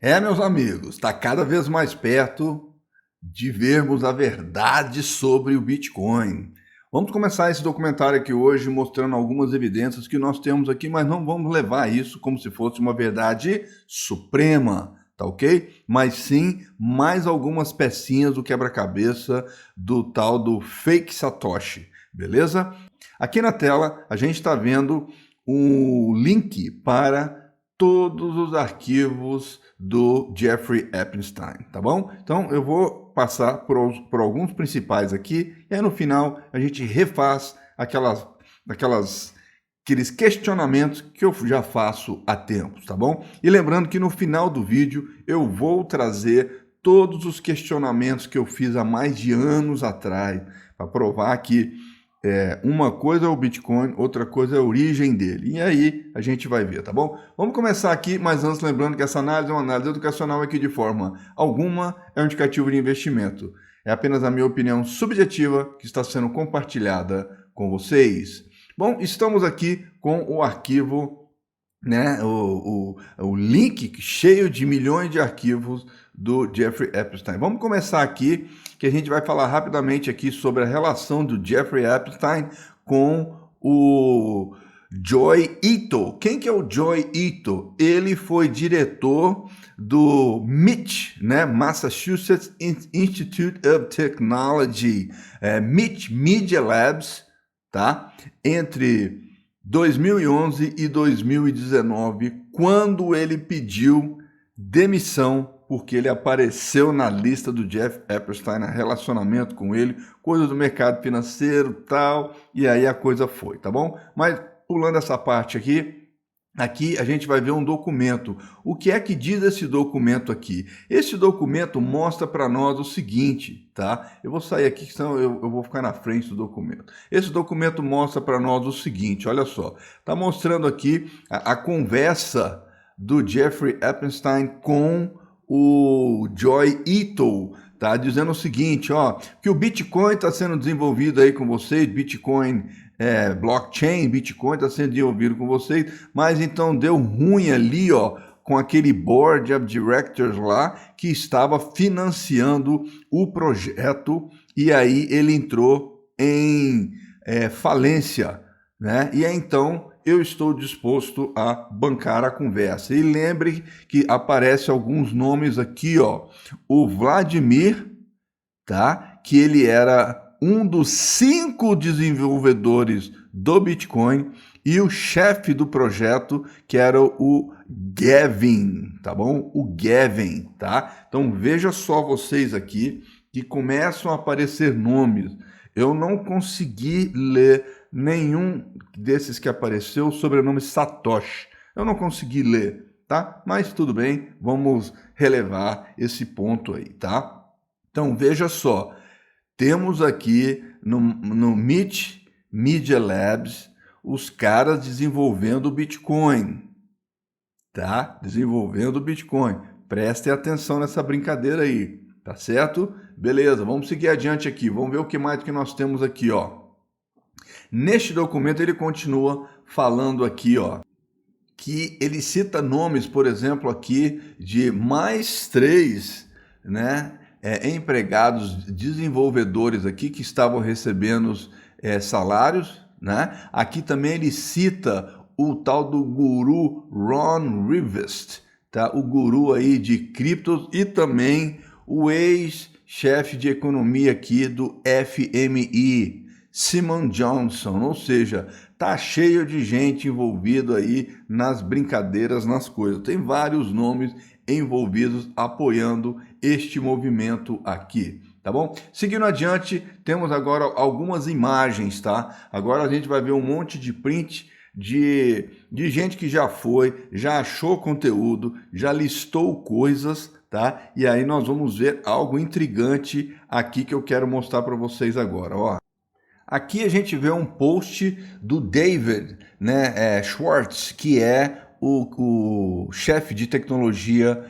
Meus amigos, está cada vez mais perto de vermos a verdade sobre o Bitcoin. Vamos começar esse documentário aqui hoje mostrando algumas evidências que nós temos aqui, mas não vamos levar isso como se fosse uma verdade suprema, tá ok? Mas sim mais algumas pecinhas do quebra-cabeça do tal do fake Satoshi, beleza? Aqui na tela a gente está vendo o link para todos os arquivos do Jeffrey Epstein, tá bom? Então eu vou passar por alguns principais aqui e aí no final a gente refaz aqueles questionamentos que eu já faço há tempos, tá bom? E lembrando que no final do vídeo eu vou trazer todos os questionamentos que eu fiz há mais de anos atrás para provar que uma coisa é o Bitcoin, outra coisa é a origem dele. E aí a gente vai ver, tá bom? Vamos começar aqui, mas antes lembrando que essa análise é uma análise educacional aqui de forma alguma é um indicativo de investimento. É apenas a minha opinião subjetiva que está sendo compartilhada com vocês. Bom, estamos aqui com o arquivo, né, o link cheio de milhões de arquivos do Jeffrey Epstein. Vamos começar aqui, que a gente vai falar rapidamente aqui sobre a relação do Jeffrey Epstein com o Joi Ito. Quem que é o Joi Ito? Ele foi diretor do MIT, né, Massachusetts Institute of Technology, MIT Media Labs, tá? Entre 2011 e 2019, quando ele pediu demissão porque ele apareceu na lista do Jeff Epstein, relacionamento com ele, coisas do mercado financeiro, tal, e aí a coisa foi, tá bom? Mas pulando essa parte aqui a gente vai ver um documento. O que é que diz esse documento aqui? Esse documento mostra para nós o seguinte, tá? Eu vou sair aqui, senão eu vou ficar na frente do documento. Esse documento mostra para nós o seguinte, olha só. Tá mostrando aqui a conversa do Jeffrey Epstein com o Joi Ito, tá? Dizendo o seguinte, ó, que o Bitcoin está sendo desenvolvido aí com vocês, Bitcoin blockchain, Bitcoin está sendo desenvolvido com vocês, mas então deu ruim ali, ó, com aquele board of directors lá que estava financiando o projeto e aí ele entrou em falência, né? E aí, então eu estou disposto a bancar a conversa. E lembre que aparece alguns nomes aqui, ó, o Vladimir, tá? Que ele era um dos 5 desenvolvedores do Bitcoin e o chefe do projeto, que era o Gavin, tá bom? O Gavin, tá? Então veja só vocês aqui que começam a aparecer nomes. Eu não consegui ler nenhum desses que apareceu o sobrenome Satoshi. Eu não consegui ler, tá? Mas tudo bem, vamos relevar esse ponto aí, tá? Então veja só, temos aqui no MIT Media Labs os caras desenvolvendo o Bitcoin, tá? Desenvolvendo o Bitcoin. Prestem atenção nessa brincadeira aí, tá certo? Beleza, vamos seguir adiante aqui. Vamos ver o que mais que nós temos aqui, ó. Neste documento ele continua falando aqui, ó, que ele cita nomes, por exemplo, aqui de mais 3, né, empregados desenvolvedores aqui que estavam recebendo salários, né? Aqui também ele cita o tal do guru Ron Rivest, tá? O guru aí de criptos e também o ex-chefe de economia aqui do FMI, Simon Johnson, ou seja, tá cheio de gente envolvido aí nas brincadeiras, nas coisas. Tem vários nomes envolvidos apoiando este movimento aqui, tá bom? Seguindo adiante, temos agora algumas imagens, tá? Agora a gente vai ver um monte de print de gente que já foi, já achou conteúdo, já listou coisas, tá? E aí nós vamos ver algo intrigante aqui que eu quero mostrar para vocês agora, ó. Aqui a gente vê um post do David, né, Schwartz, que é o chefe de tecnologia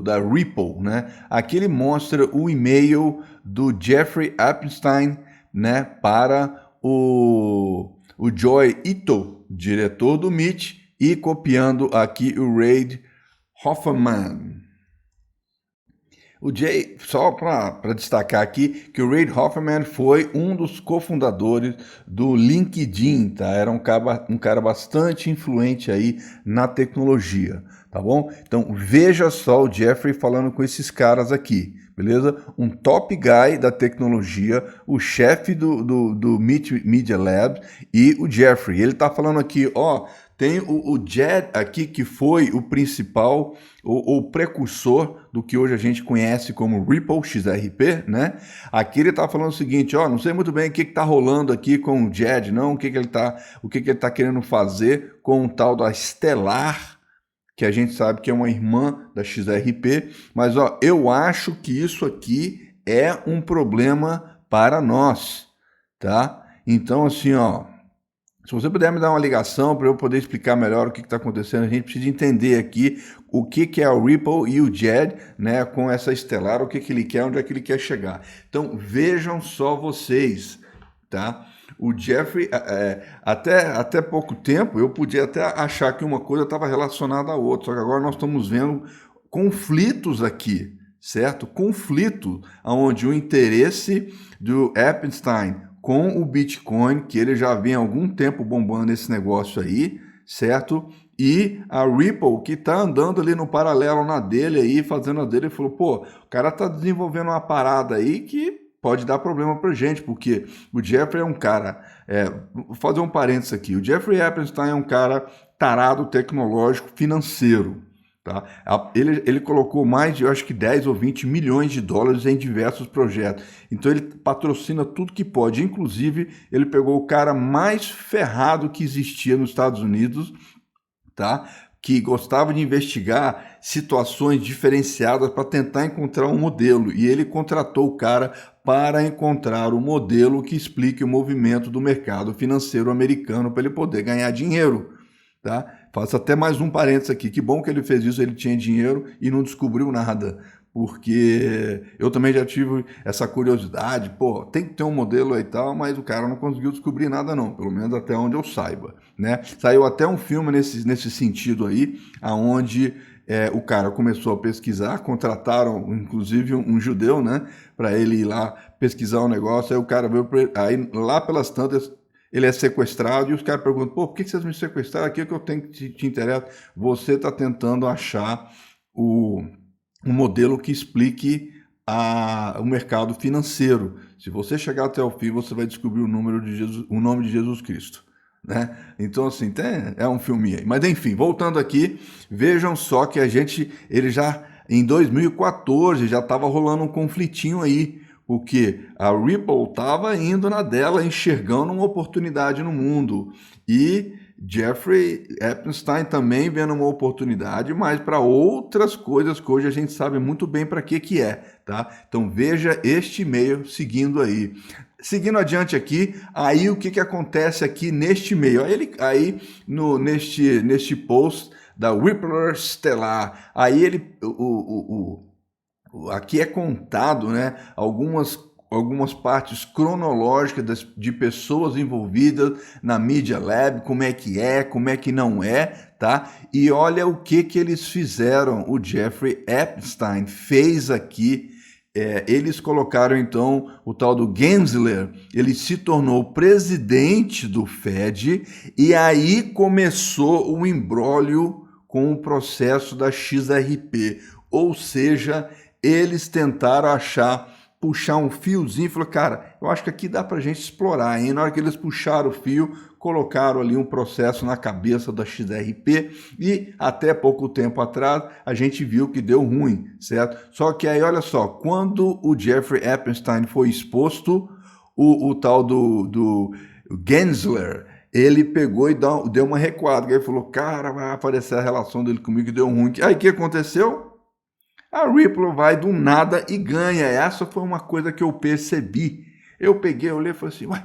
da Ripple, né? Aqui ele mostra o e-mail do Jeffrey Epstein, né, para o Joi Ito, diretor do MIT, e copiando aqui o Reid Hoffman. O Jay, só para destacar aqui, que o Reid Hoffman foi um dos cofundadores do LinkedIn, tá? Era um cara bastante influente aí na tecnologia, tá bom? Então veja só o Jeffrey falando com esses caras aqui, beleza? Um top guy da tecnologia, o chefe do Media Lab e o Jeffrey. Ele tá falando aqui, ó, tem o Jed aqui que foi o principal, o precursor do que hoje a gente conhece como Ripple XRP, né? Aqui ele tá falando o seguinte, ó, não sei muito bem o que tá rolando aqui com o Jed, não, o que ele tá querendo fazer com o tal da Stellar, que a gente sabe que é uma irmã da XRP, mas ó, eu acho que isso aqui é um problema para nós, tá? Então assim, ó, se você puder me dar uma ligação para eu poder explicar melhor o que está acontecendo, a gente precisa entender aqui o que é o Ripple e o Jed, né, com essa Stellar, o que ele quer, onde é que ele quer chegar. Então vejam só vocês, tá? O Jeffrey, até pouco tempo, eu podia até achar que uma coisa estava relacionada à outra, só que agora nós estamos vendo conflitos aqui, certo? Conflito onde o interesse do Epstein com o Bitcoin, que ele já vem há algum tempo bombando esse negócio aí, certo? E a Ripple, que tá andando ali no paralelo na dele aí, fazendo a dele, ele falou, pô, o cara tá desenvolvendo uma parada aí que pode dar problema pra gente, porque o Jeffrey é um cara, vou fazer um parênteses aqui, o Jeffrey Epstein é um cara tarado tecnológico financeiro, tá? Ele colocou mais de, eu acho que 10 ou 20 milhões de dólares em diversos projetos. Então ele patrocina tudo que pode. Inclusive, ele pegou o cara mais ferrado que existia nos Estados Unidos, tá? Que gostava de investigar situações diferenciadas para tentar encontrar um modelo. E ele contratou o cara para encontrar o modelo que explique o movimento do mercado financeiro americano para ele poder ganhar dinheiro, tá? Faço até mais um parênteses aqui. Que bom que ele fez isso, ele tinha dinheiro e não descobriu nada. Porque eu também já tive essa curiosidade, pô, tem que ter um modelo aí e tal, mas o cara não conseguiu descobrir nada não, pelo menos até onde eu saiba, né? Saiu até um filme nesse sentido aí, aonde o cara começou a pesquisar, contrataram inclusive um judeu, né, para ele ir lá pesquisar um negócio, aí o cara veio, aí lá pelas tantas, ele é sequestrado e os caras perguntam, pô, por que vocês me sequestraram? Aqui é que eu tenho que te interessa. Você está tentando achar um modelo que explique o mercado financeiro. Se você chegar até o fim, você vai descobrir o nome de Jesus Cristo, né? Então, assim, é um filminho aí. Mas, enfim, voltando aqui, vejam só que ele já, em 2014, já estava rolando um conflitinho aí, porque a Ripple estava indo na dela, enxergando uma oportunidade no mundo. E Jeffrey Epstein também vendo uma oportunidade, mas para outras coisas que hoje a gente sabe muito bem para que é, tá? Então veja este e-mail seguindo aí. Seguindo adiante aqui, aí o que acontece aqui neste e-mail? Aí neste post da Ripple Stellar, aí aqui é contado, né, algumas partes cronológicas de pessoas envolvidas na Media Lab, como é que não é, tá? E olha o que eles fizeram, o Jeffrey Epstein fez aqui. Eles colocaram então o tal do Gensler, ele se tornou presidente do Fed e aí começou o imbróglio com o processo da XRP, ou seja, eles tentaram puxar um fiozinho e falou, cara, eu acho que aqui dá pra gente explorar, hein? Na hora que eles puxaram o fio, colocaram ali um processo na cabeça da XRP e até pouco tempo atrás a gente viu que deu ruim, certo? Só que aí, olha só, quando o Jeffrey Epstein foi exposto, o tal do Gensler, ele pegou e deu uma recuada, aí falou, cara, vai aparecer a relação dele comigo e deu ruim. Aí o que aconteceu? A Ripple vai do nada e ganha. Essa foi uma coisa que eu percebi. Eu peguei, olhei e falei assim, ué,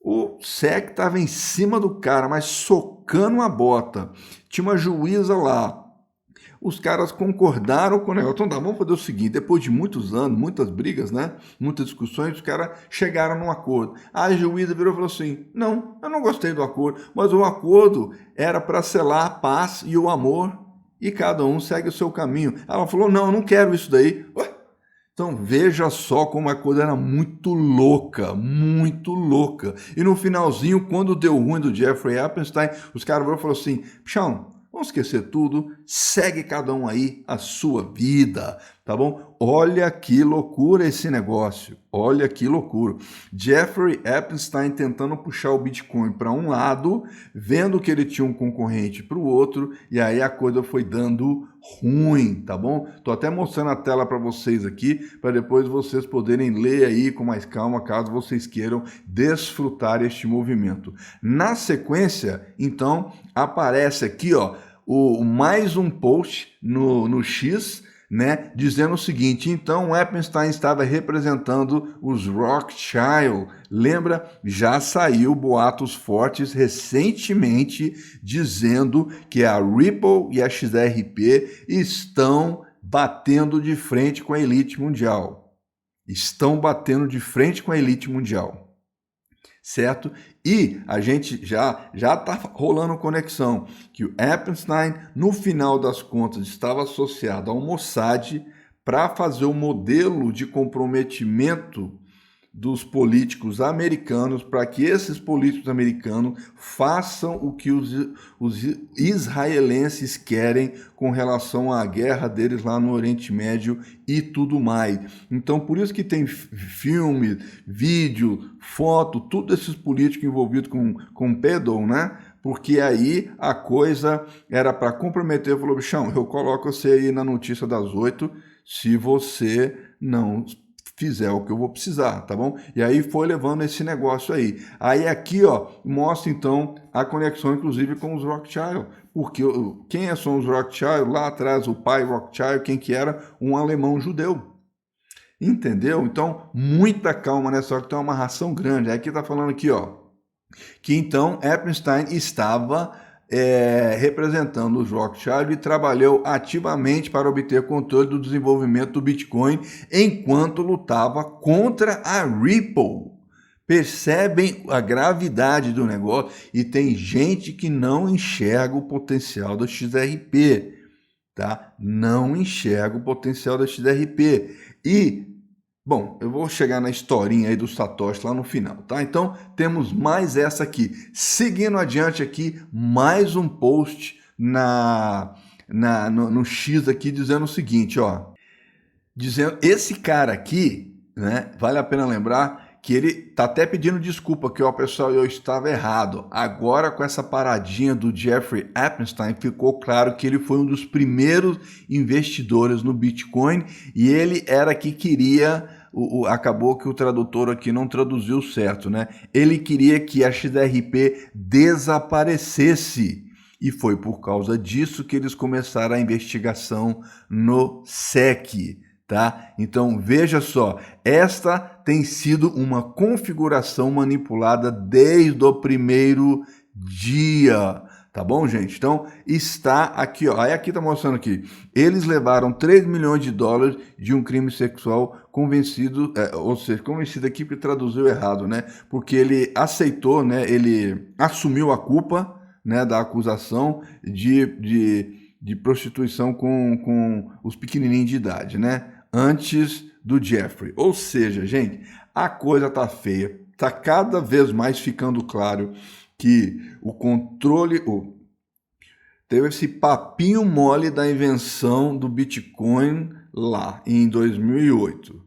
o SEC estava em cima do cara, mas socando a bota. Tinha uma juíza lá. Os caras concordaram com o negócio. Então, tá, vamos fazer o seguinte, depois de muitos anos, muitas brigas, né? Muitas discussões, os caras chegaram num acordo. A juíza virou e falou assim, não, eu não gostei do acordo, mas o acordo era para selar a paz e o amor e cada um segue o seu caminho. Ela falou, não, eu não quero isso daí. Ué? Então veja só como a coisa era muito louca, muito louca. E no finalzinho, quando deu ruim do Jeffrey Epstein, os caras falaram assim, Chão, vamos esquecer tudo, segue cada um aí a sua vida, tá bom? Olha que loucura esse negócio, olha que loucura. Jeffrey Epstein tentando puxar o Bitcoin para um lado, vendo que ele tinha um concorrente para o outro, e aí a coisa foi dando ruim, tá bom? Tô até mostrando a tela para vocês aqui, para depois vocês poderem ler aí com mais calma, caso vocês queiram desfrutar este movimento. Na sequência, então, aparece aqui, ó, mais um post no X, né, dizendo o seguinte, então Epstein estava representando os Rothschild. Lembra? Já saiu boatos fortes recentemente dizendo que a Ripple e a XRP estão batendo de frente com a elite mundial. Estão batendo de frente com a elite mundial. Certo? E a gente já está rolando conexão que o Epstein, no final das contas, estava associado ao Mossad para fazer o modelo de comprometimento dos políticos americanos, para que esses políticos americanos façam o que os israelenses querem com relação à guerra deles lá no Oriente Médio e tudo mais. Então, por isso que tem filme, vídeo, foto, tudo esses políticos envolvidos com pedo, né? Porque aí a coisa era para comprometer, falou, bichão, eu coloco você aí na notícia das 8, se você não fizer o que eu vou precisar, tá bom? E aí foi levando esse negócio aí. Aí aqui, ó, mostra então a conexão, inclusive, com os Rothschild, porque quem são os Rothschild? Lá atrás, o pai Rothschild, quem que era? Um alemão judeu. Entendeu? Então, muita calma nessa hora, que tem uma amarração grande. Aí aqui tá falando aqui, ó, que então Epstein estava representando os Rothschild e trabalhou ativamente para obter controle do desenvolvimento do Bitcoin enquanto lutava contra a Ripple. Percebem a gravidade do negócio? E tem gente que não enxerga o potencial da XRP, tá? Não enxerga o potencial da XRP. E bom, eu vou chegar na historinha aí do Satoshi lá no final, tá? Então, temos mais essa aqui. Seguindo adiante aqui, mais um post no X aqui, dizendo o seguinte, ó. Dizendo, esse cara aqui, né, vale a pena lembrar que ele tá até pedindo desculpa, que, ó, pessoal, eu estava errado. Agora, com essa paradinha do Jeffrey Epstein, ficou claro que ele foi um dos primeiros investidores no Bitcoin e ele era que queria... acabou que o tradutor aqui não traduziu certo, né? Ele queria que a XRP desaparecesse. E foi por causa disso que eles começaram a investigação no SEC, tá? Então, veja só, esta tem sido uma configuração manipulada desde o primeiro dia. Tá bom, gente? Então, está aqui, ó. Aí aqui tá mostrando aqui. Eles levaram 3 milhões de dólares de um crime sexual convencido, ou seja, convencido aqui porque traduziu errado, né? Porque ele aceitou, né? Ele assumiu a culpa, né, da acusação de prostituição com os pequenininhos de idade, né? Antes do Jeffrey. Ou seja, gente, a coisa tá feia. Tá cada vez mais ficando claro que o controle, teve esse papinho mole da invenção do Bitcoin lá em 2008.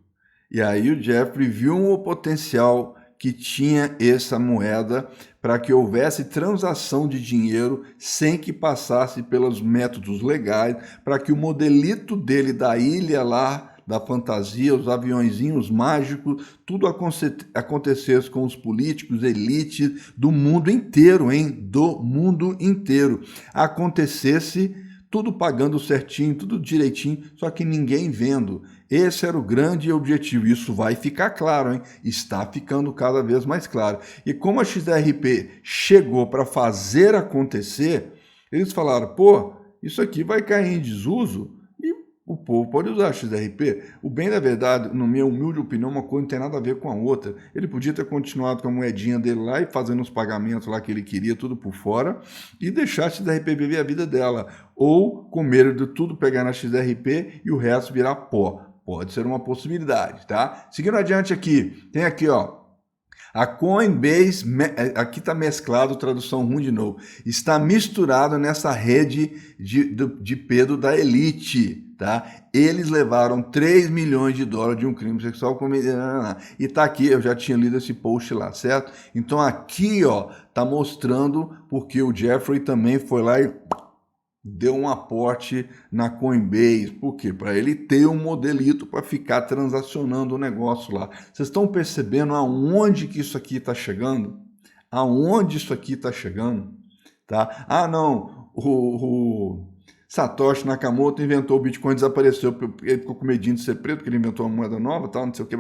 E aí o Jeffrey viu o potencial que tinha essa moeda para que houvesse transação de dinheiro sem que passasse pelos métodos legais, para que o modelito dele da ilha lá, da fantasia, os aviõezinhos mágicos, tudo acontecesse com os políticos, elites do mundo inteiro, hein? Do mundo inteiro. Acontecesse tudo pagando certinho, tudo direitinho, só que ninguém vendo. Esse era o grande objetivo. Isso vai ficar claro, hein? Está ficando cada vez mais claro. E como a XRP chegou para fazer acontecer, eles falaram, pô, isso aqui vai cair em desuso. O povo pode usar XRP. O bem da verdade, na minha humilde opinião, uma coisa não tem nada a ver com a outra. Ele podia ter continuado com a moedinha dele lá e fazendo os pagamentos lá que ele queria, tudo por fora, e deixar a XRP viver a vida dela. Ou, com medo de tudo pegar na XRP e o resto virar pó. Pode ser uma possibilidade, tá? Seguindo adiante aqui, tem aqui, ó. A Coinbase, aqui está mesclado, tradução ruim de novo, está misturado nessa rede de Pedro da Elite, tá? Eles levaram 3 milhões de dólares de um crime sexual e tá aqui, eu já tinha lido esse post lá, certo? Então aqui, ó, tá mostrando porque o Jeffrey também foi lá e deu um aporte na Coinbase. Por quê? Para ele ter um modelito para ficar transacionando o negócio lá. Vocês estão percebendo aonde que isso aqui está chegando? Aonde isso aqui está chegando? Tá? Ah, não, o Satoshi Nakamoto inventou o Bitcoin, desapareceu, ele ficou com medinho de ser preto, porque ele inventou uma moeda nova, tal, não sei o que,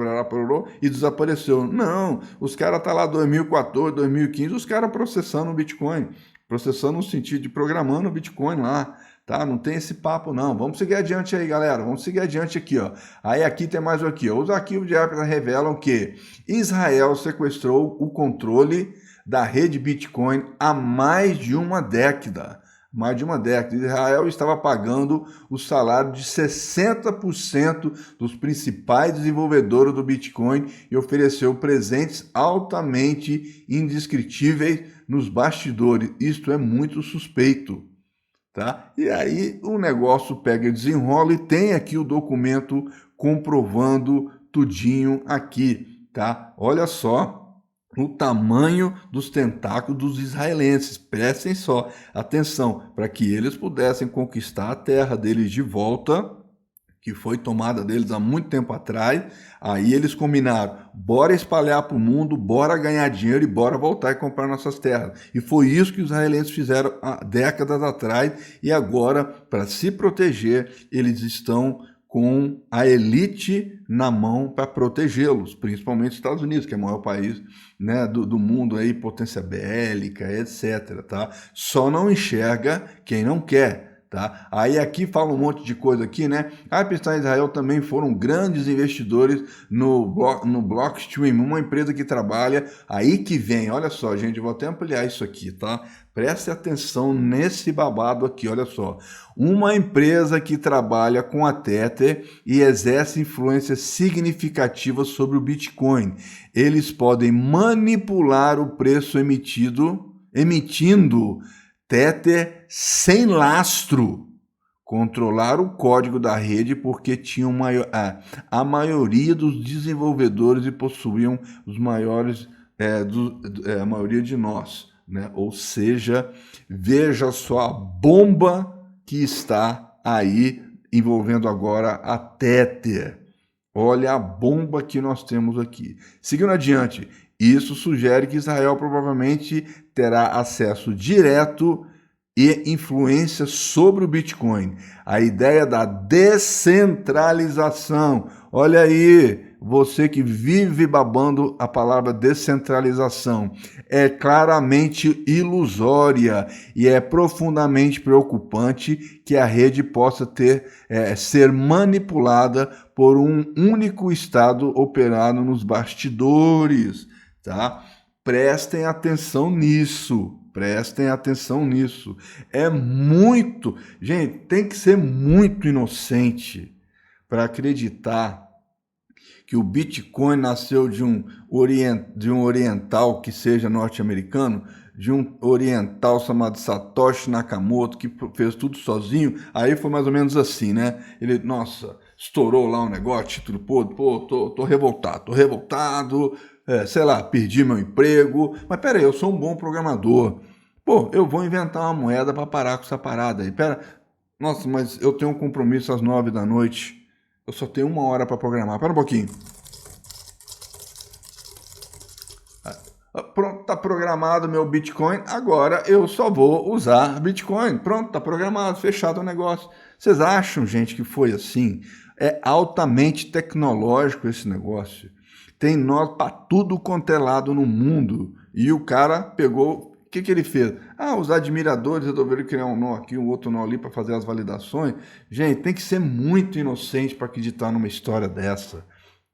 e desapareceu. Não, os caras estão lá 2014, 2015, os caras processando o Bitcoin. Processando no sentido de programando o Bitcoin lá, tá? Não tem esse papo não. Vamos seguir adiante aí, galera. Vamos seguir adiante aqui, ó. Aí aqui tem mais o aqui, ó. Os arquivos de Apple revelam que Israel sequestrou o controle da rede Bitcoin há mais de uma década. Mais de uma década. Israel estava pagando o salário de 60% dos principais desenvolvedores do Bitcoin e ofereceu presentes altamente indescritíveis nos bastidores. Isto é muito suspeito, tá? E aí o negócio pega e desenrola e tem aqui o documento comprovando tudinho aqui, tá? Olha só o tamanho dos tentáculos dos israelenses. Prestem só atenção, para que eles pudessem conquistar a terra deles de volta, que foi tomada deles há muito tempo atrás. Aí eles combinaram, bora espalhar para o mundo, bora ganhar dinheiro e bora voltar e comprar nossas terras. E foi isso que os israelenses fizeram há décadas atrás, e agora, para se proteger, eles estão com a elite na mão para protegê-los, principalmente os Estados Unidos, que é o maior país, né, do mundo, aí, potência bélica, etc. Tá? Só não enxerga quem não quer. Tá? Aí aqui fala um monte de coisa aqui, né? A Pakistan e Israel também foram grandes investidores no Blockstream, uma empresa que trabalha, aí que vem, olha só, gente, eu vou até ampliar isso aqui, tá? Preste atenção nesse babado aqui, olha só. Uma empresa que trabalha com a Tether e exerce influência significativa sobre o Bitcoin. Eles podem manipular o preço emitindo Tether sem lastro, controlar o código da rede porque tinham a maioria dos desenvolvedores e possuíam os maiores, a maioria de nós, né? Ou seja, veja só a bomba que está aí envolvendo agora a Tether. Olha a bomba que nós temos aqui. Seguindo adiante, isso sugere que Israel provavelmente terá acesso direto e influência sobre o Bitcoin. A ideia da descentralização. Olha aí, você que vive babando a palavra descentralização. É claramente ilusória e é profundamente preocupante que a rede possa ser manipulada por um único Estado operando nos bastidores. Tá? Prestem atenção nisso. Prestem atenção nisso. É muito... Gente, tem que ser muito inocente para acreditar que o Bitcoin nasceu de um oriental que seja norte-americano, de um oriental chamado Satoshi Nakamoto, que fez tudo sozinho. Aí foi mais ou menos assim, né? Ele, nossa, estourou lá um negócio, título, tô revoltado, sei lá, perdi meu emprego, mas peraí, eu sou um bom programador. Pô, eu vou inventar uma moeda para parar com essa parada aí. Nossa, mas eu tenho um compromisso às 9 da noite. Eu só tenho 1 hora para programar. Pera um pouquinho. Pronto, tá programado meu Bitcoin. Agora eu só vou usar Bitcoin. Pronto, tá programado, fechado o negócio. Vocês acham, gente, que foi assim? É altamente tecnológico esse negócio. Tem nó para tudo quanto é lado no mundo. E o cara pegou que ele fez? Ah, os admiradores resolveram criar um nó aqui, um outro nó ali para fazer as validações. Gente, tem que ser muito inocente para acreditar numa história dessa.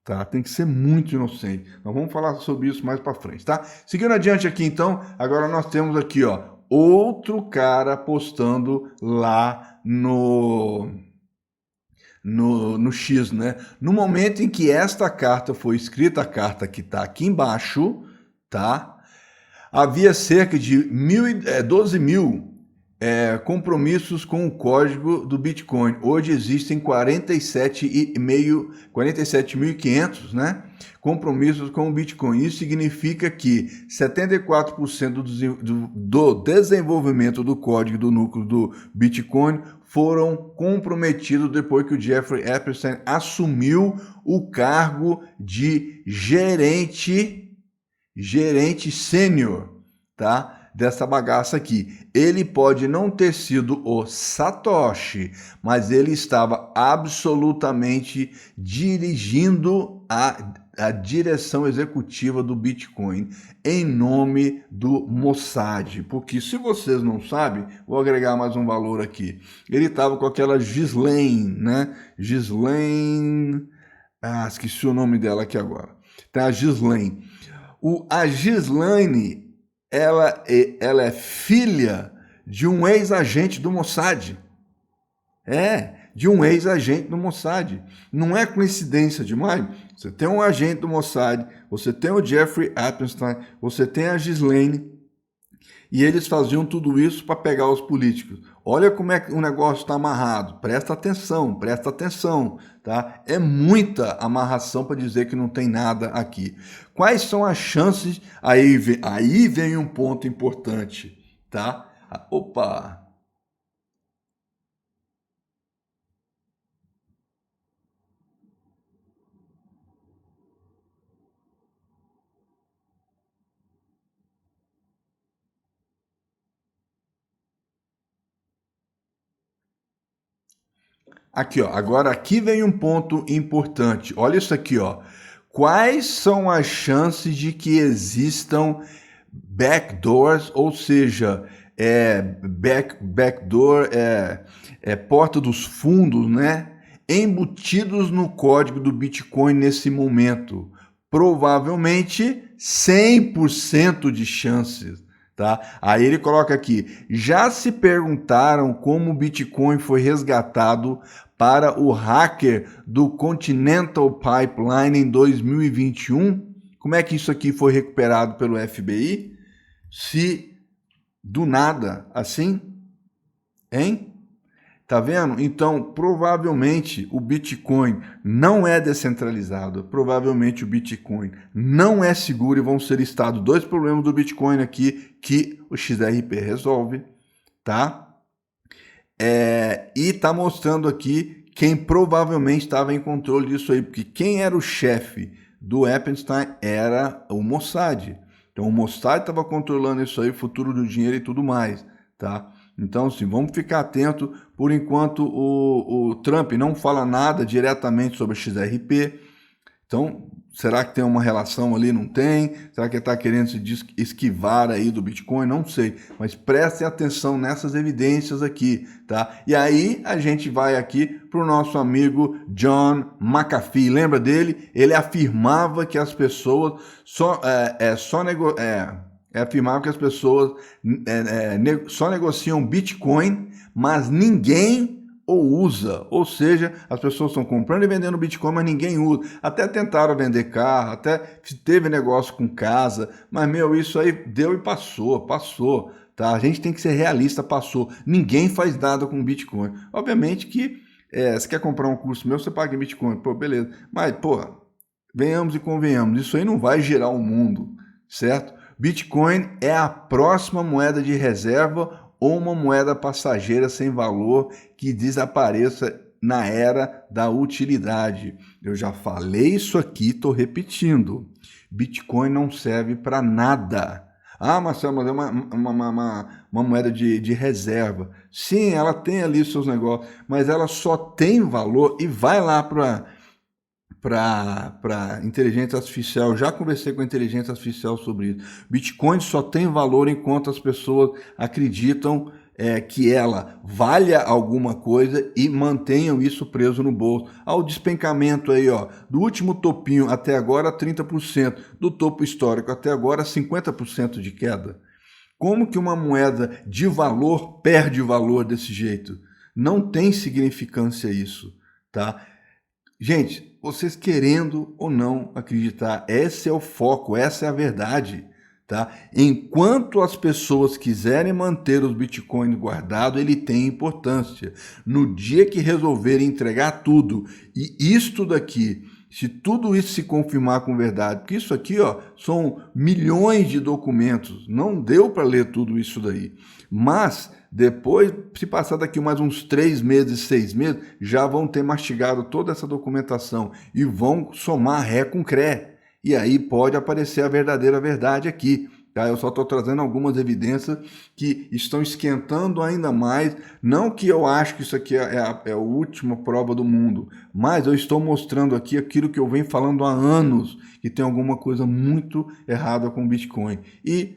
Tá? Tem que ser muito inocente. Nós vamos falar sobre isso mais para frente, tá? Seguindo adiante aqui, então, agora nós temos aqui, ó, outro cara postando lá no X, né? No momento em que esta carta foi escrita, a carta que está aqui embaixo, tá? Havia cerca de 12 mil compromissos com o código do Bitcoin. Hoje existem 47.500, né, compromissos com o Bitcoin. Isso significa que 74% do desenvolvimento do código do núcleo do Bitcoin foram comprometidos depois que o Jeffrey Epstein assumiu o cargo de gerente sênior, tá? Dessa bagaça aqui. Ele pode não ter sido o Satoshi, mas ele estava absolutamente dirigindo a direção executiva do Bitcoin em nome do Mossad. Porque se vocês não sabem, vou agregar mais um valor aqui. Ele estava com aquela Ghislaine, né? Ghislaine... Ah, esqueci o nome dela aqui agora. Tá, a Ghislaine. A Ghislaine, ela é filha de um ex-agente do Mossad. De um ex-agente do Mossad. Não é coincidência demais? Você tem um agente do Mossad, você tem o Jeffrey Epstein, você tem a Ghislaine, e eles faziam tudo isso para pegar os políticos. Olha como é que o negócio está amarrado. Presta atenção, tá? É muita amarração para dizer que não tem nada aqui. Quais são as chances? Aí vem um ponto importante, tá? Opa! Aqui, ó, agora aqui vem um ponto importante. Olha isso aqui, ó. Quais são as chances de que existam backdoors, ou seja, backdoor porta dos fundos, né? Embutidos no código do Bitcoin nesse momento? Provavelmente 100% de chances. Tá? Aí ele coloca aqui, já se perguntaram como o Bitcoin foi resgatado para o hacker do Continental Pipeline em 2021? Como é que isso aqui foi recuperado pelo FBI? Se do nada, assim? Hein? Tá vendo? Então, provavelmente o Bitcoin não é descentralizado, provavelmente o Bitcoin não é seguro e vão ser listados dois problemas do Bitcoin aqui que o XRP resolve, tá? E tá mostrando aqui quem provavelmente estava em controle disso aí, porque quem era o chefe do Epstein era o Mossad. Então o Mossad estava controlando isso aí, o futuro do dinheiro e tudo mais, tá? Então, assim, vamos ficar atento. Por enquanto, o Trump não fala nada diretamente sobre a XRP. Então, será que tem uma relação ali? Não tem? Será que ele está querendo se esquivar aí do Bitcoin? Não sei. Mas prestem atenção nessas evidências aqui, tá? E aí, a gente vai aqui para o nosso amigo John McAfee. Lembra dele? Ele afirmava que as pessoas afirmava que as pessoas só negociam Bitcoin, mas ninguém o usa. Ou seja, as pessoas estão comprando e vendendo Bitcoin, mas ninguém usa. Até tentaram vender carro, até teve negócio com casa, mas, isso aí deu e passou, tá? A gente tem que ser realista, passou. Ninguém faz nada com Bitcoin. Obviamente que você quer comprar um curso meu, você paga em Bitcoin, pô, beleza. Mas, pô, venhamos e convenhamos, isso aí não vai girar o mundo, certo? Bitcoin é a próxima moeda de reserva ou uma moeda passageira sem valor que desapareça na era da utilidade. Eu já falei isso aqui, estou repetindo. Bitcoin não serve para nada. Ah, Marcelo, mas é uma moeda de reserva. Sim, ela tem ali seus negócios, mas ela só tem valor e vai lá para para inteligência artificial. Eu já conversei com a inteligência artificial sobre isso. Bitcoin só tem valor enquanto as pessoas acreditam que ela valha alguma coisa e mantenham isso preso no bolso. O despencamento aí, ó, do último topinho até agora 30%, do topo histórico até agora 50% de queda. Como que uma moeda de valor perde valor desse jeito? Não tem significância isso, tá? Gente, vocês querendo ou não acreditar, esse é o foco, essa é a verdade, tá? Enquanto as pessoas quiserem manter os bitcoins guardados, ele tem importância. No dia que resolverem entregar tudo, e isto daqui, se tudo isso se confirmar com verdade, porque isso aqui, ó, são milhões de documentos, não deu para ler tudo isso daí, mas depois, se passar daqui mais uns 3 meses, 6 meses, já vão ter mastigado toda essa documentação e vão somar ré com cré. E aí pode aparecer a verdadeira verdade aqui. Tá? Eu só estou trazendo algumas evidências que estão esquentando ainda mais. Não que eu acho que isso aqui é a última prova do mundo, mas eu estou mostrando aqui aquilo que eu venho falando há anos, que tem alguma coisa muito errada com o Bitcoin. E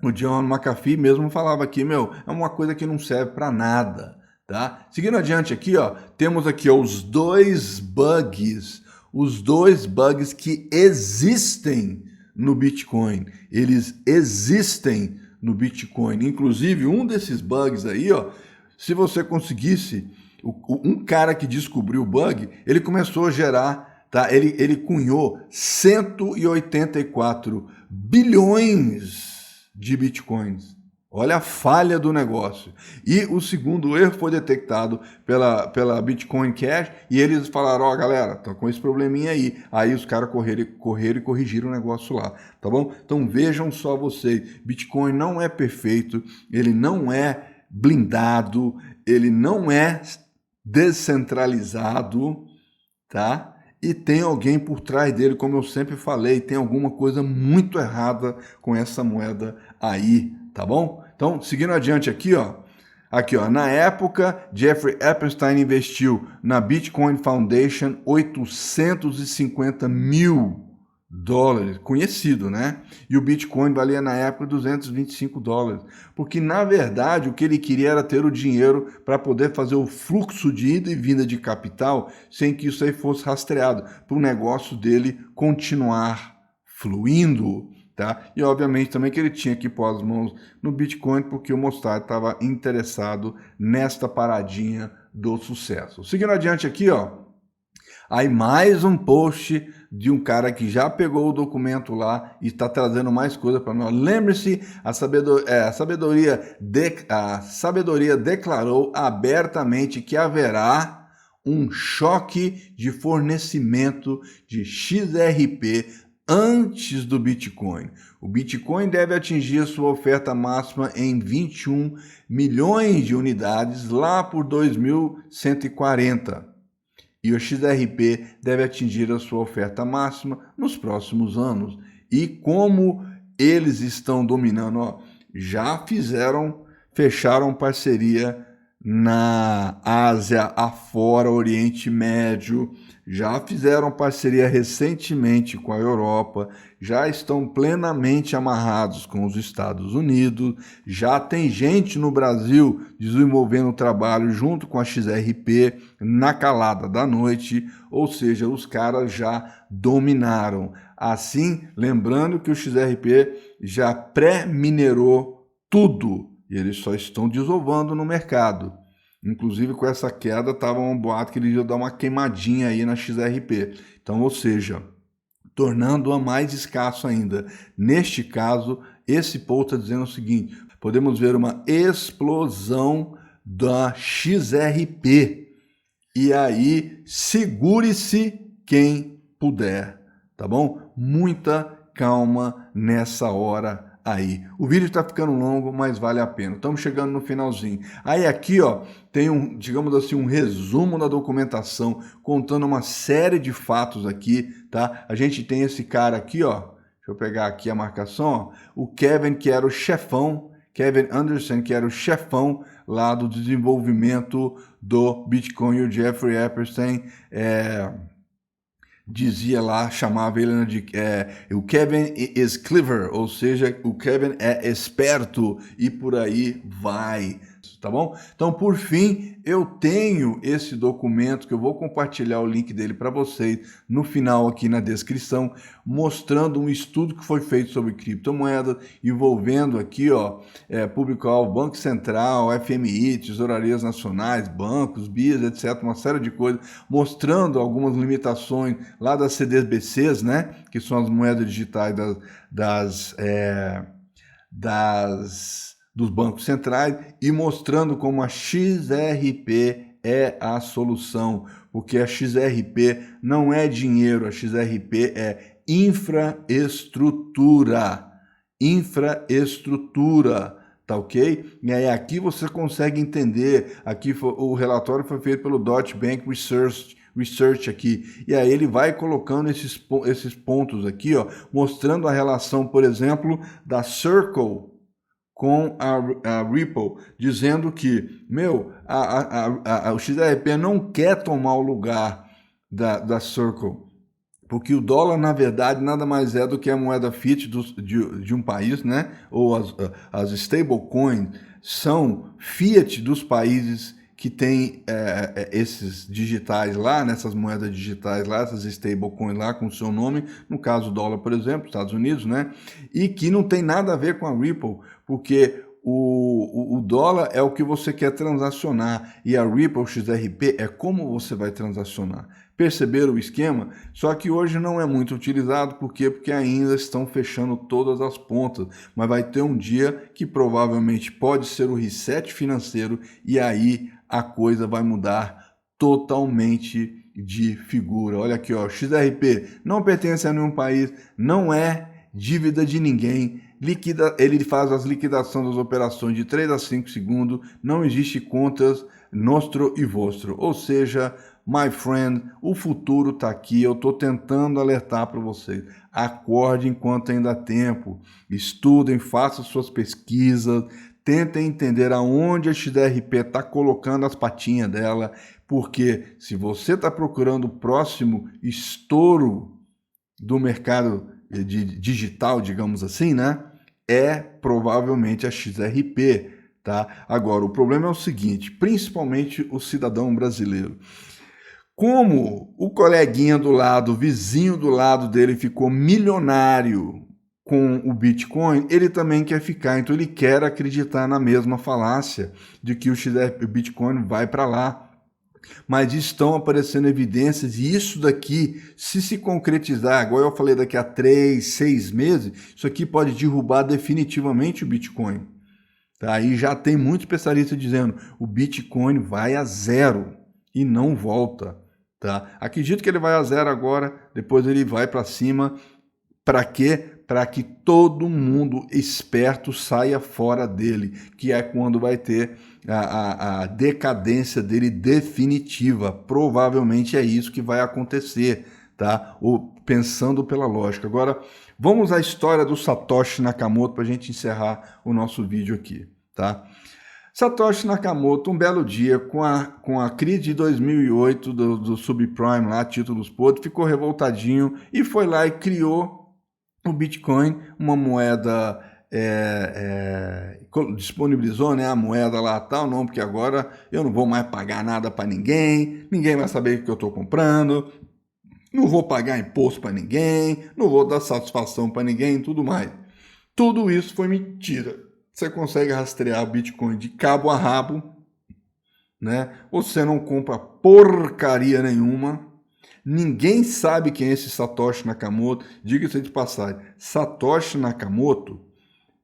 o John McAfee mesmo falava aqui, é uma coisa que não serve para nada, tá? Seguindo adiante aqui, ó, temos aqui ó, os dois bugs que existem no Bitcoin. Eles existem no Bitcoin. Inclusive, um desses bugs aí, ó, se você conseguisse, um cara que descobriu o bug, ele começou a gerar, tá? Ele cunhou 184 bilhões de bitcoins. Olha a falha do negócio. E o segundo erro foi detectado pela Bitcoin Cash e eles falaram, ó, galera, tá com esse probleminha aí. Aí os caras correram e corrigiram o negócio lá, tá bom? Então vejam só vocês, Bitcoin não é perfeito, ele não é blindado, ele não é descentralizado, tá? E tem alguém por trás dele, como eu sempre falei, tem alguma coisa muito errada com essa moeda aí, tá bom? Então, seguindo adiante aqui, ó, na época, Jeffrey Epstein investiu na Bitcoin Foundation 850 mil dólares, conhecido, né? E o Bitcoin valia na época 225 dólares, porque na verdade o que ele queria era ter o dinheiro para poder fazer o fluxo de ida e vinda de capital sem que isso aí fosse rastreado, para o negócio dele continuar fluindo, tá? E obviamente também que ele tinha que pôr as mãos no Bitcoin porque o Mostarda estava interessado nesta paradinha do sucesso. Seguindo adiante aqui, ó, aí mais um post de um cara que já pegou o documento lá e está trazendo mais coisa para nós. Lembre-se, a sabedoria declarou abertamente que haverá um choque de fornecimento de XRP antes do Bitcoin. O Bitcoin deve atingir sua oferta máxima em 21 milhões de unidades lá por 2140. E o XRP deve atingir a sua oferta máxima nos próximos anos. E como eles estão dominando, ó, já fecharam parceria na Ásia, afora, Oriente Médio, já fizeram parceria recentemente com a Europa, já estão plenamente amarrados com os Estados Unidos, já tem gente no Brasil desenvolvendo trabalho junto com a XRP na calada da noite, ou seja, os caras já dominaram. Assim, lembrando que o XRP já pré-minerou tudo e eles só estão desovando no mercado. Inclusive, com essa queda, estava um boato que eles iam dar uma queimadinha aí na XRP. Então, ou seja, tornando-a mais escasso ainda. Neste caso, esse post está dizendo o seguinte, podemos ver uma explosão da XRP. E aí, segure-se quem puder, tá bom? Muita calma nessa hora aí. O vídeo está ficando longo, mas vale a pena. Estamos chegando no finalzinho. Aí aqui, ó, tem digamos assim, um resumo da documentação, contando uma série de fatos aqui, tá? A gente tem esse cara aqui, ó, deixa eu pegar aqui a marcação, ó, o Kevin, que era o chefão, Kevin Anderson, que era o chefão lá do desenvolvimento do Bitcoin, e o Jeffrey Epstein dizia lá, chamava ele de o Kevin is clever, ou seja, o Kevin é esperto e por aí vai, tá bom? Então, por fim, eu tenho esse documento que eu vou compartilhar o link dele para vocês no final aqui na descrição, mostrando um estudo que foi feito sobre criptomoedas, envolvendo aqui, ó, público-alvo, Banco Central, FMI, Tesourarias Nacionais, bancos, BIS, etc., uma série de coisas, mostrando algumas limitações lá das CDBCs, né, que são as moedas digitais dos bancos centrais, e mostrando como a XRP é a solução, porque a XRP não é dinheiro, a XRP é infraestrutura, tá ok? E aí aqui você consegue entender, aqui o relatório foi feito pelo Deutsche Bank Research aqui, e aí ele vai colocando esses pontos aqui, ó, mostrando a relação, por exemplo, da Circle com a Ripple, dizendo que, o XRP não quer tomar o lugar da Circle, porque o dólar, na verdade, nada mais é do que a moeda fiat de um país, né? Ou as stablecoins são fiat dos países que tem esses digitais lá, nessas moedas digitais lá, essas stablecoins lá com o seu nome, no caso o dólar, por exemplo, Estados Unidos, né? E que não tem nada a ver com a Ripple, porque o dólar é o que você quer transacionar e a Ripple XRP é como você vai transacionar. Perceberam o esquema? Só que hoje não é muito utilizado, por quê? Porque ainda estão fechando todas as pontas, mas vai ter um dia que provavelmente pode ser o reset financeiro e aí a coisa vai mudar totalmente de figura. Olha aqui, ó, XRP não pertence a nenhum país, não é dívida de ninguém, ele faz as liquidações das operações de 3 a 5 segundos, não existe contas nostro e vostro, ou seja, my friend, o futuro está aqui, eu estou tentando alertar para vocês, acorde enquanto ainda há tempo, estudem, façam suas pesquisas, tentem entender aonde a XRP está colocando as patinhas dela, porque se você está procurando o próximo estouro do mercado digital, digamos assim, né? É provavelmente a XRP, tá? Agora, o problema é o seguinte, principalmente o cidadão brasileiro. Como o coleguinha do lado, o vizinho do lado dele ficou milionário com o Bitcoin, ele também quer ficar, então ele quer acreditar na mesma falácia de que o Bitcoin vai para lá. Mas estão aparecendo evidências e isso daqui, se concretizar, igual eu falei, daqui a 3, 6 meses, isso aqui pode derrubar definitivamente o Bitcoin. Tá? Aí já tem muito especialista dizendo o Bitcoin vai a zero e não volta. Tá? Acredito que ele vai a zero agora, depois ele vai para cima. Para quê? Para que todo mundo esperto saia fora dele, que é quando vai ter a decadência dele definitiva. Provavelmente é isso que vai acontecer, tá? Pensando pela lógica. Agora, vamos à história do Satoshi Nakamoto para a gente encerrar o nosso vídeo aqui, tá? Satoshi Nakamoto, um belo dia, com a crise de 2008 do subprime lá, títulos podres, ficou revoltadinho e foi lá e criou o Bitcoin, uma moeda, disponibilizou, né, a moeda lá tal, não, porque agora eu não vou mais pagar nada para ninguém vai saber o que eu estou comprando, não vou pagar imposto para ninguém, não vou dar satisfação para ninguém, tudo mais. Tudo isso foi mentira. Você consegue rastrear o Bitcoin de cabo a rabo, né? Você não compra porcaria nenhuma. Ninguém sabe quem é esse Satoshi Nakamoto. Diga-se de passagem, Satoshi Nakamoto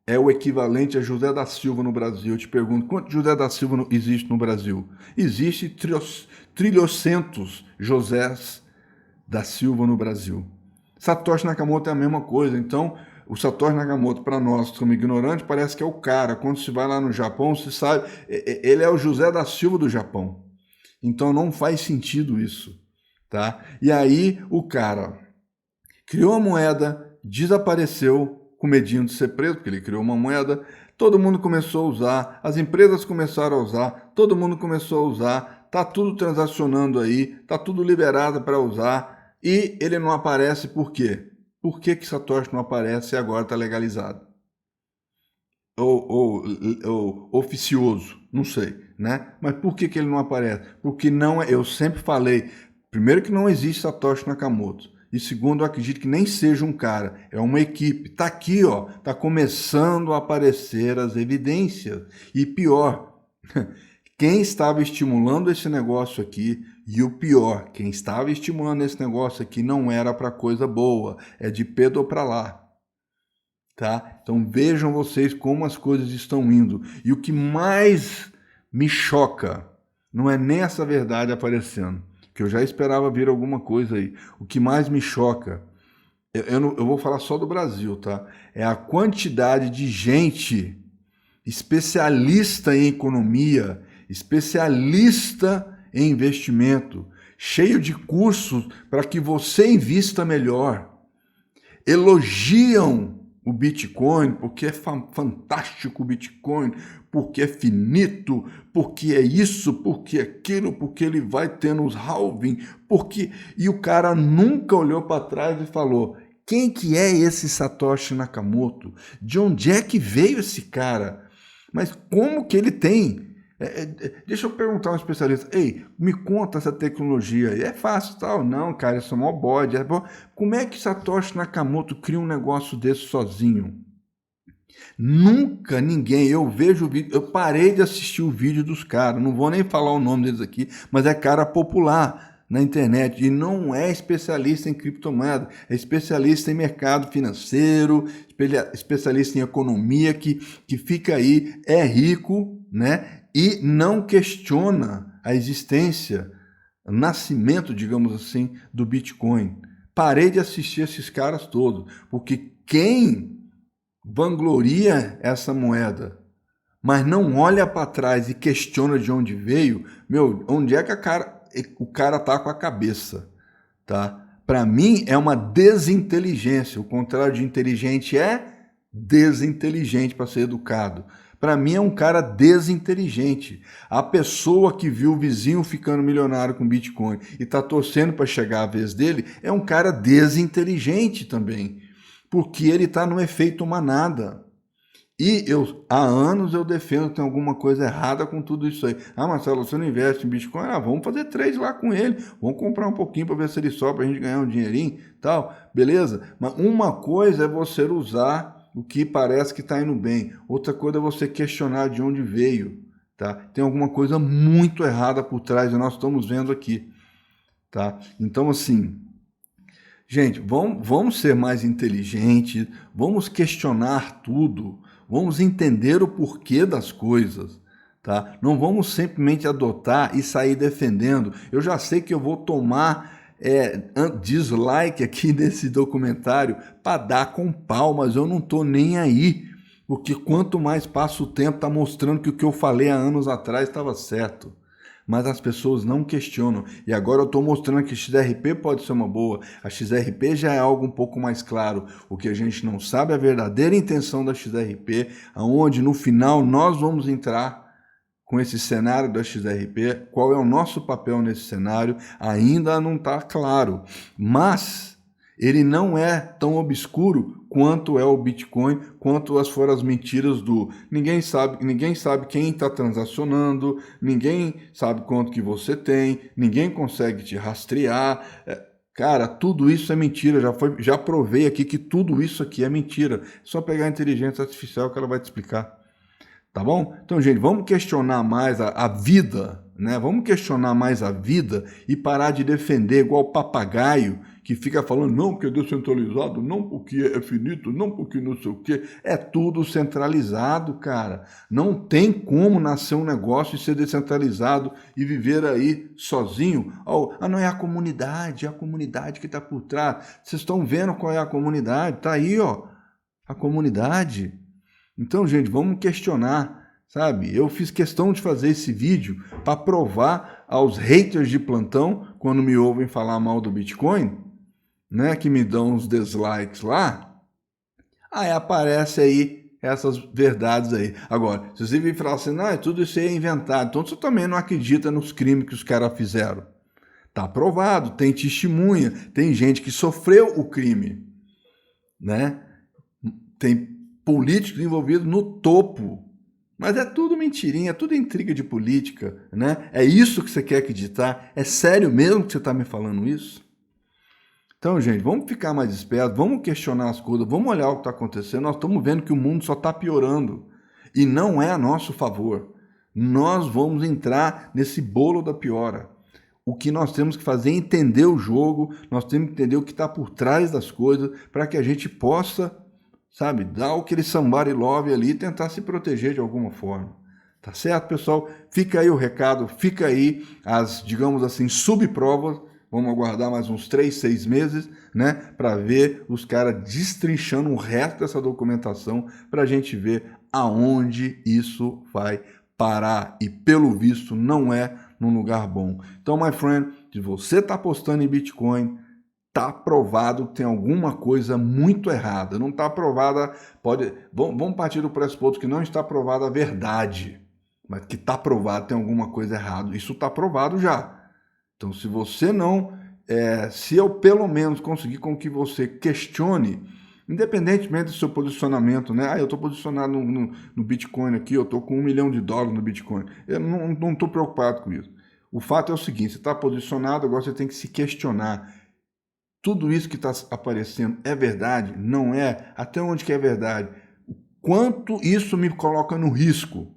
é o equivalente a José da Silva no Brasil. Eu te pergunto, quantos José da Silva existe no Brasil? Existe trilhocentos Josés da Silva no Brasil. Satoshi Nakamoto é a mesma coisa. Então, o Satoshi Nakamoto, para nós que somos ignorantes, parece que é o cara. Quando se vai lá no Japão, você sabe, ele é o José da Silva do Japão. Então, não faz sentido isso. Tá? E aí o cara criou a moeda, desapareceu com medinho de ser preso, porque ele criou uma moeda, todo mundo começou a usar, as empresas começaram a usar, todo mundo começou a usar, tá tudo transacionando aí, tá tudo liberado para usar, E ele não aparece por quê? Por que Satoshi não aparece e agora está legalizado? Ou oficioso, não sei, né? Mas por que ele não aparece? Porque não é, eu sempre falei, primeiro que não existe Satoshi Nakamoto, e segundo, eu acredito que nem seja um cara, é uma equipe. Tá aqui, ó, tá começando a aparecer as evidências. E pior, quem estava estimulando esse negócio aqui, e o pior, quem estava estimulando esse negócio aqui não era para coisa boa, é de pedo para lá. Tá? Então vejam vocês como as coisas estão indo. E o que mais me choca não é nem essa verdade aparecendo, que eu já esperava vir alguma coisa aí. O que mais me choca, eu vou falar só do Brasil, tá? É a quantidade de gente especialista em economia, especialista em investimento, cheio de cursos para que você invista melhor. Elogiam o Bitcoin porque é fantástico o Bitcoin, porque é finito, porque é isso, porque é aquilo, porque ele vai tendo os halving, porque... E o cara nunca olhou para trás e falou, quem que é esse Satoshi Nakamoto? De onde é que veio esse cara? Mas como que ele tem? Deixa eu perguntar a um especialista, ei, me conta essa tecnologia aí, é fácil tal? Não, cara, isso é mó bode. Como é que Satoshi Nakamoto cria um negócio desse sozinho? Nunca ninguém, eu vejo o vídeo, eu parei de assistir o vídeo dos caras, não vou nem falar o nome deles aqui, mas é cara popular na internet e não é especialista em criptomoeda, é especialista em mercado financeiro, especialista em economia que fica aí, é rico, né? E não questiona a existência, o nascimento, digamos assim, do Bitcoin. Parei de assistir esses caras todos, porque quem vangloria essa moeda, mas não olha para trás e questiona de onde veio, meu, onde é que o cara tá com a cabeça, tá? Para mim é uma desinteligência, o contrário de inteligente é desinteligente para ser educado. Para mim é um cara desinteligente. A pessoa que viu o vizinho ficando milionário com Bitcoin e está torcendo para chegar a vez dele é um cara desinteligente também, porque ele está no efeito manada. E há anos eu defendo que tem alguma coisa errada com tudo isso aí. Ah, Marcelo, você não investe em Bitcoin? Ah, vamos fazer 3 lá com ele. Vamos comprar um pouquinho para ver se ele sobe para a gente ganhar um dinheirinho, tal, beleza? Mas uma coisa é você usar o que parece que está indo bem. Outra coisa é você questionar de onde veio, tá? Tem alguma coisa muito errada por trás e nós estamos vendo aqui, tá? Então, assim, gente, vamos ser mais inteligentes, vamos questionar tudo, vamos entender o porquê das coisas, tá? Não vamos simplesmente adotar e sair defendendo. Eu já sei que eu vou tomar dislike aqui nesse documentário para dar com pau, mas eu não tô nem aí, porque quanto mais passa o tempo, tá mostrando que o que eu falei há anos atrás estava certo. Mas as pessoas não questionam. E agora eu estou mostrando que a XRP pode ser uma boa. A XRP já é algo um pouco mais claro. O que a gente não sabe é a verdadeira intenção da XRP, aonde no final nós vamos entrar com esse cenário da XRP. Qual é o nosso papel nesse cenário? Ainda não está claro. Mas ele não é tão obscuro quanto é o Bitcoin, quanto foram as mentiras do ninguém sabe quem está transacionando, ninguém sabe quanto que você tem, ninguém consegue te rastrear. Cara, tudo isso é mentira, já provei aqui que tudo isso aqui é mentira. É só pegar a inteligência artificial que ela vai te explicar. Tá bom? Então, gente, vamos questionar mais a vida, né? Vamos questionar mais a vida e parar de defender igual papagaio que fica falando não porque é descentralizado, não porque é finito, não porque não sei o quê. É tudo centralizado, cara. Não tem como nascer um negócio e ser descentralizado e viver aí sozinho. Não é a comunidade que está por trás. Vocês estão vendo qual é a comunidade? Tá aí, ó, a comunidade. Então, gente, vamos questionar, sabe? Eu fiz questão de fazer esse vídeo para provar aos haters de plantão, quando me ouvem falar mal do Bitcoin, né, que me dão uns dislikes lá, aí aparece aí essas verdades aí. Agora, se você vir falar assim, não, tudo isso aí é inventado, então você também não acredita nos crimes que os caras fizeram. Tá provado, tem testemunha, tem gente que sofreu o crime, né? Tem políticos envolvidos no topo. Mas é tudo mentirinha, é tudo intriga de política, né? É isso que você quer acreditar? É sério mesmo que você está me falando isso? Então, gente, vamos ficar mais espertos, vamos questionar as coisas, vamos olhar o que está acontecendo. Nós estamos vendo que o mundo só está piorando e não é a nosso favor. Nós vamos entrar nesse bolo da piora. O que nós temos que fazer é entender o jogo, nós temos que entender o que está por trás das coisas para que a gente possa, sabe, dar aquele somebody love ali e tentar se proteger de alguma forma. Tá certo, pessoal? Fica aí o recado, fica aí as, digamos assim, subprovas. Vamos aguardar mais uns 3, 6 meses, né, para ver os caras destrinchando o resto dessa documentação para a gente ver aonde isso vai parar. E pelo visto não é num lugar bom. Então, my friend, se você está apostando em Bitcoin, tá provado que tem alguma coisa muito errada. Não está provada, vamos partir do pressuposto que não está provada a verdade, mas que está provado tem alguma coisa errada. Isso está provado já. Então, se você não, se eu pelo menos conseguir com que você questione, independentemente do seu posicionamento, né? Eu estou posicionado no Bitcoin aqui, eu estou com $1 milhão no Bitcoin. Eu não estou preocupado com isso. O fato é o seguinte, você está posicionado, agora você tem que se questionar. Tudo isso que está aparecendo é verdade? Não é? Até onde que é verdade? Quanto isso me coloca no risco?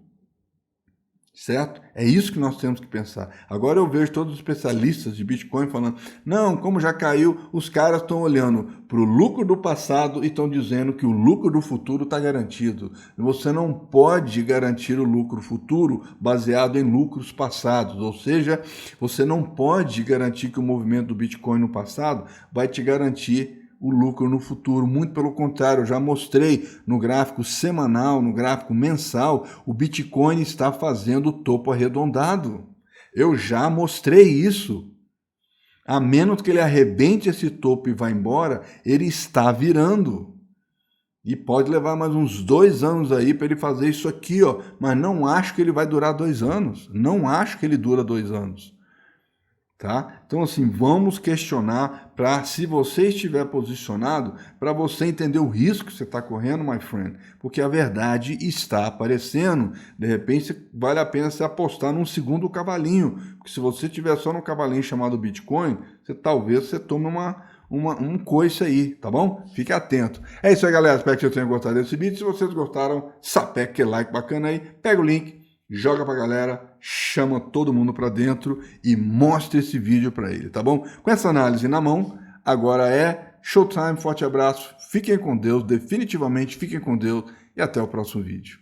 Certo? É isso que nós temos que pensar. Agora eu vejo todos os especialistas de Bitcoin falando, não, como já caiu, os caras estão olhando para o lucro do passado e estão dizendo que o lucro do futuro está garantido. Você não pode garantir o lucro futuro baseado em lucros passados, ou seja, você não pode garantir que o movimento do Bitcoin no passado vai te garantir o lucro no futuro. Muito pelo contrário, eu já mostrei no gráfico semanal, no gráfico mensal, o Bitcoin está fazendo o topo arredondado. Eu já mostrei isso. A menos que ele arrebente esse topo e vá embora, ele está virando. E pode levar mais uns 2 anos aí para ele fazer isso aqui, ó. Mas não acho que ele vai durar 2 anos. Não acho que ele dura 2 anos. Tá? Então, assim, vamos questionar para, se você estiver posicionado, para você entender o risco que você está correndo, my friend, porque a verdade está aparecendo. De repente, vale a pena você apostar num segundo cavalinho, porque se você estiver só no cavalinho chamado Bitcoin, talvez você tome um coice aí, tá bom? Fique atento. É isso aí, galera. Espero que vocês tenham gostado desse vídeo. Se vocês gostaram, sapeca aquele like bacana aí, pega o link, joga pra galera, chama todo mundo pra dentro e mostra esse vídeo pra ele, tá bom? Com essa análise na mão, agora é showtime, forte abraço, fiquem com Deus, definitivamente fiquem com Deus e até o próximo vídeo.